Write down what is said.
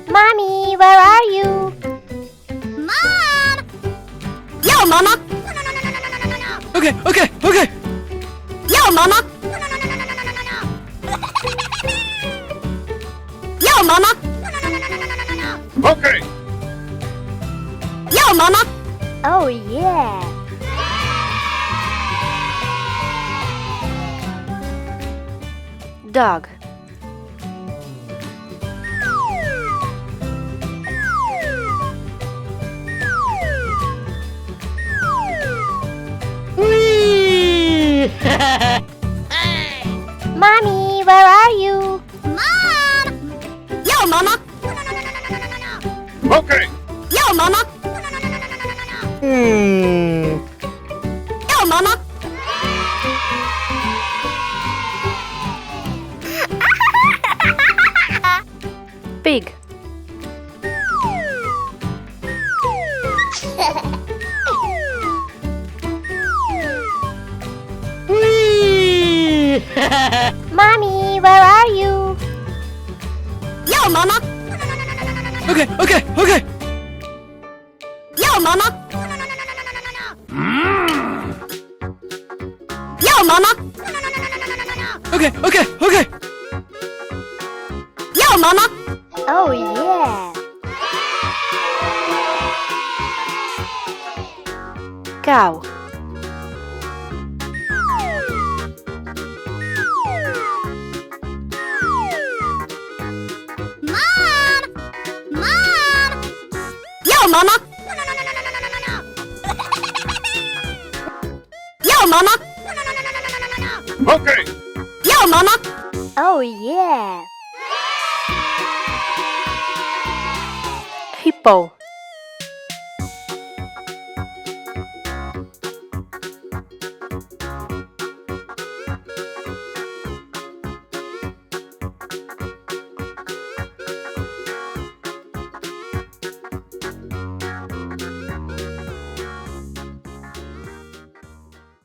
Mommy, where are you? Mom! Yo, Mama! Okay, okay, okay! Yo, Mama! Yo, Mama! Okay! Yo, Mama! Oh, yeah! Dog. Whee! Mommy, where are you? Mom! Yo, Mama! Okay! Yo, Mama! Yo, Mama! Pig. Whee! Mommy, where are you? Yo, Mama! Okay, okay, okay! Yo, Mama! Yo, Mama! Okay, okay, okay! Yo, Mama! Oh, yeah! Cow. Mom! Mom! Yo, Mama! Yo, Mama! Okay! Yo, Mama! Oh, yeah! Hippo.